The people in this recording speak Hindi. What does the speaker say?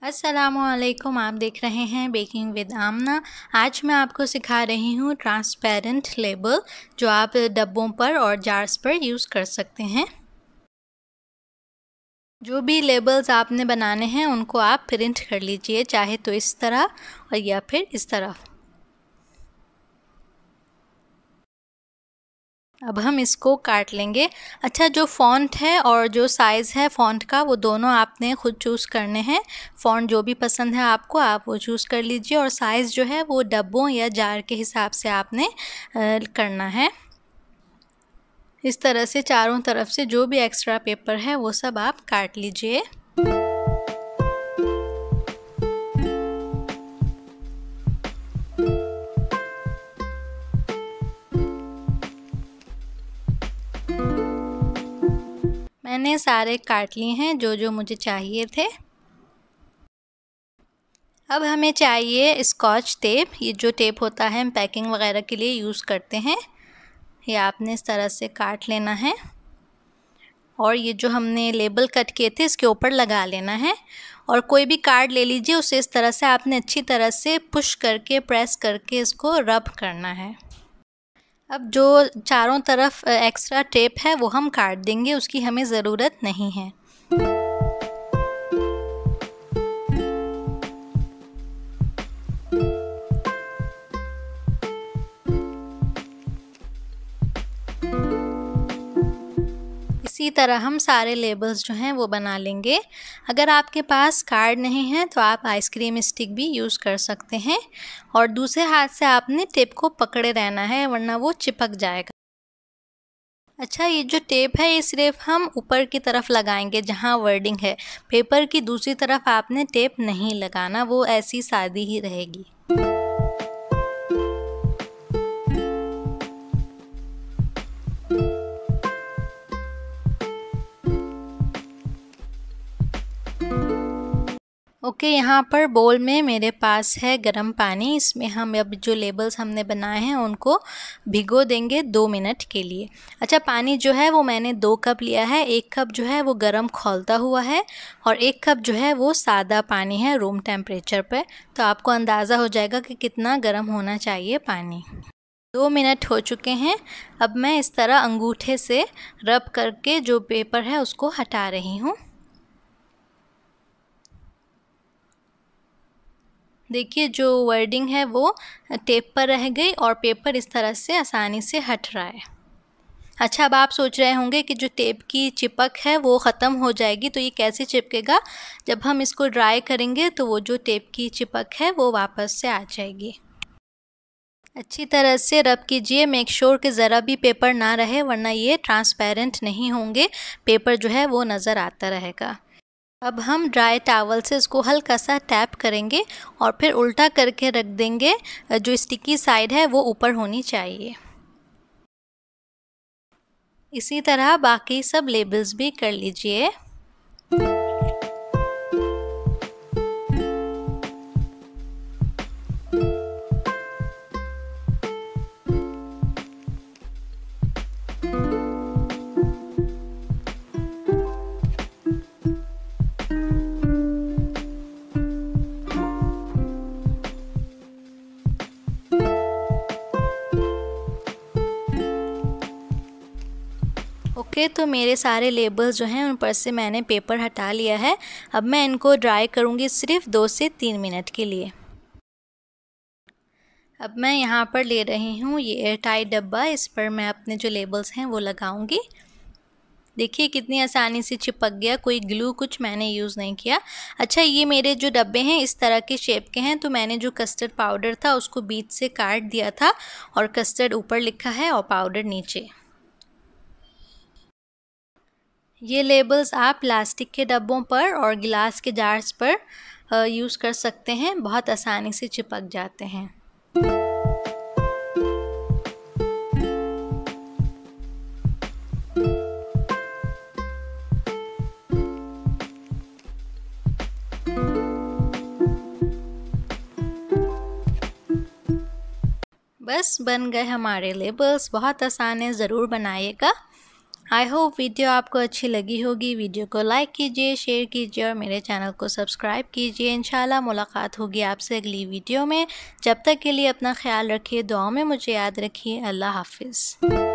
अस्सलामुअलैकुम। आप देख रहे हैं बेकिंग विद आमना। आज मैं आपको सिखा रही हूँ ट्रांसपेरेंट लेबल जो आप डब्बों पर और जार्स पर यूज़ कर सकते हैं। जो भी लेबल्स आपने बनाने हैं उनको आप प्रिंट कर लीजिए, चाहे तो इस तरह और या फिर इस तरह। अब हम इसको काट लेंगे। अच्छा, जो फ़ॉन्ट है और जो साइज़ है फ़ॉन्ट का वो दोनों आपने ख़ुद चूज़ करने हैं। फ़ॉन्ट जो भी पसंद है आपको आप वो चूज़ कर लीजिए और साइज़ जो है वो डब्बों या जार के हिसाब से आपने करना है। इस तरह से चारों तरफ से जो भी एक्स्ट्रा पेपर है वो सब आप काट लीजिए। मैंने सारे काट लिए हैं जो जो मुझे चाहिए थे। अब हमें चाहिए स्कॉच टेप। ये जो टेप होता है हम पैकिंग वगैरह के लिए यूज़ करते हैं। ये आपने इस तरह से काट लेना है और ये जो हमने लेबल कट किए थे इसके ऊपर लगा लेना है। और कोई भी कार्ड ले लीजिए, उसे इस तरह से आपने अच्छी तरह से पुश करके प्रेस करके इसको रब करना है। अब जो चारों तरफ एक्स्ट्रा टेप है वो हम काट देंगे, उसकी हमें ज़रूरत नहीं है। इसी तरह हम सारे लेबल्स जो हैं वो बना लेंगे। अगर आपके पास कार्ड नहीं है तो आप आइसक्रीम स्टिक भी यूज़ कर सकते हैं और दूसरे हाथ से आपने टेप को पकड़े रहना है वरना वो चिपक जाएगा। अच्छा, ये जो टेप है ये सिर्फ हम ऊपर की तरफ लगाएंगे जहाँ वर्डिंग है। पेपर की दूसरी तरफ आपने टेप नहीं लगाना, वो ऐसी सादी ही रहेगी। ओके, यहाँ पर बोल में मेरे पास है गर्म पानी। इसमें हम अब जो लेबल्स हमने बनाए हैं उनको भिगो देंगे 2 मिनट के लिए। अच्छा, पानी जो है वो मैंने 2 कप लिया है। 1 कप जो है वो गर्म खौलता हुआ है और 1 कप जो है वो सादा पानी है रूम टेम्परेचर पे। तो आपको अंदाज़ा हो जाएगा कि कितना गर्म होना चाहिए पानी। 2 मिनट हो चुके हैं। अब मैं इस तरह अंगूठे से रब करके जो पेपर है उसको हटा रही हूँ। देखिए, जो वर्डिंग है वो टेप पर रह गई और पेपर इस तरह से आसानी से हट रहा है। अच्छा, अब आप सोच रहे होंगे कि जो टेप की चिपक है वो ख़त्म हो जाएगी, तो ये कैसे चिपकेगा? जब हम इसको ड्राई करेंगे तो वो जो टेप की चिपक है वो वापस से आ जाएगी। अच्छी तरह से रब कीजिए, मेक श्योर कि ज़रा भी पेपर ना रहे वरना ये ट्रांसपेरेंट नहीं होंगे। पेपर जो है वो नज़र आता रहेगा। अब हम ड्राई टॉवल से इसको हल्का सा टैप करेंगे और फिर उल्टा करके रख देंगे। जो स्टिकी साइड है वो ऊपर होनी चाहिए। इसी तरह बाकी सब लेबल्स भी कर लीजिए। ओके, तो मेरे सारे लेबल्स जो हैं उन पर से मैंने पेपर हटा लिया है। अब मैं इनको ड्राई करूँगी सिर्फ 2 से 3 मिनट के लिए। अब मैं यहाँ पर ले रही हूँ ये एयरटाइट डब्बा। इस पर मैं अपने जो लेबल्स हैं वो लगाऊंगी। देखिए कितनी आसानी से चिपक गया, कोई ग्लू कुछ मैंने यूज़ नहीं किया। अच्छा, ये मेरे जो डब्बे हैं इस तरह के शेप के हैं, तो मैंने जो कस्टर्ड पाउडर था उसको बीच से काट दिया था और कस्टर्ड ऊपर लिखा है और पाउडर नीचे। ये लेबल्स आप प्लास्टिक के डब्बों पर और गिलास के जार्स पर यूज़ कर सकते हैं, बहुत आसानी से चिपक जाते हैं। बस बन गए हमारे लेबल्स। बहुत आसान है, ज़रूर बनाइएगा। आई होप वीडियो आपको अच्छी लगी होगी। वीडियो को लाइक कीजिए, शेयर कीजिए और मेरे चैनल को सब्सक्राइब कीजिए। इंशाल्लाह मुलाकात होगी आपसे अगली वीडियो में। जब तक के लिए अपना ख्याल रखिए, दुआओं में मुझे याद रखिए। अल्लाह हाफिज़।